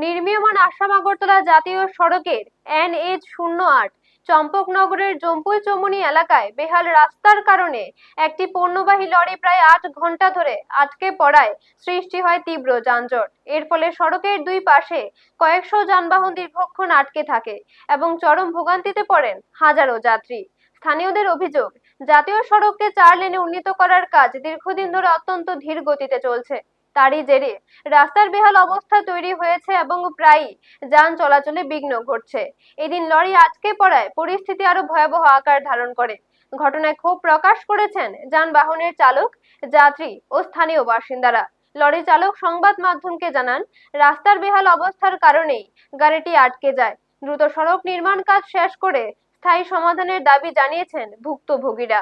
নির্মীয়মান আসাম আগরতলা জাতীয় সড়কের NH-08 চম্পকনগরের জম্পুই চমুনি এলাকায় বেহাল রাস্তার কারণে একটি পণ্যবাহী লরি প্রায় 8 ঘন্টা ধরে আটকে পড়ায় সৃষ্টি হয় তীব্র যানজট। এর ফলে সড়কের দুই পাশে কয়েকশো যানবাহন দীর্ঘক্ষণ আটকে থাকে এবং চরম ভোগান্তিতে পড়েন হাজারো যাত্রী। স্থানীয়দের অভিযোগ, জাতীয় সড়ককে 4 লেনে উন্নীত করার কাজ দীর্ঘদিন ধরে অত্যন্ত ধীর গতিতে চলছে। তারই জেরে রাস্তার বেহাল অবস্থা তৈরি হয়েছে এবং প্রায়ই যান চলাচলে বিঘ্ন ঘটছে। এদিন লরি আটকে পড়ায় পরিস্থিতি আরো ভয়াবহ আকার ধারণ করে। ঘটনায় ক্ষোভ প্রকাশ করেছেন যানবাহনের চালক, যাত্রী ও স্থানীয় বাসিন্দারা। লরি চালক সংবাদ মাধ্যমকে জানান, রাস্তার বেহাল অবস্থার কারণেই গাড়িটি আটকে যায়। দ্রুত সড়ক নির্মাণ কাজ শেষ করে স্থায়ী সমাধানের দাবি জানিয়েছেন ভুক্তভোগীরা।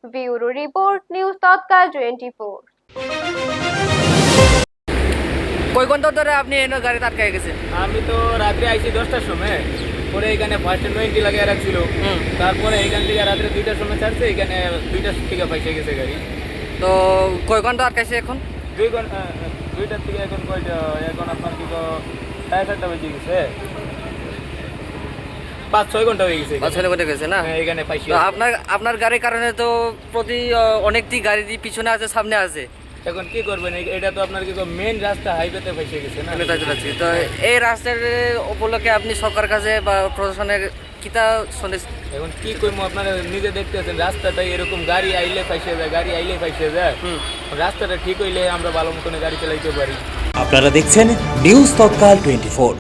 ব্যুরো রিপোর্ট, নিউজ তৎকাল 24। কই ঘন্টা ধরে আপনি এনে গাড়িতে আটকে গেছেন? আমি তো রাত্রে আইছি 10টার সময়, পরে এখানে ফার্স্টে 20 লাগিয়ে রাখছিল, তারপরে এখান থেকে রাত্রে 2টার সময় ছাড়ছে, এখানে 2টার থেকে পয়সা গেছে গাড়ি। তো কয় ঘন্টা আটকাইছে এখন? 2 ঘন্টা, 2টার থেকে এখন কয়টা, এখন আপনার কি 4:30 বেজে গেছে, 5-6 ঘন্টা হয়ে গেছে। 5-6 ঘন্টা গেছে না? হ্যাঁ, এখানে পাইছি। তো আপনার গাড়ির কারণে তো প্রতি অনেকটি গাড়ি পিছনে আছে, সামনে আছে। এখন কি করবেন, এটা তো আপনার কি মেন রাস্তা, হাইওয়েতে ফেসে গেছে না। তো এই রাস্তার উপলক্ষে আপনি সরকার কাছে বা প্রশাসনের কিতা শুনে? এখন কি করবো, আপনারা নিজে দেখতেছেন রাস্তাটাই এরকম, গাড়ি আইলে ফাইসে যায়। রাস্তাটা ঠিক হইলে আমরা ভালো মতন গাড়ি চালাইতে পারি। আপনারা দেখছেন নিউজ তৎকাল 24।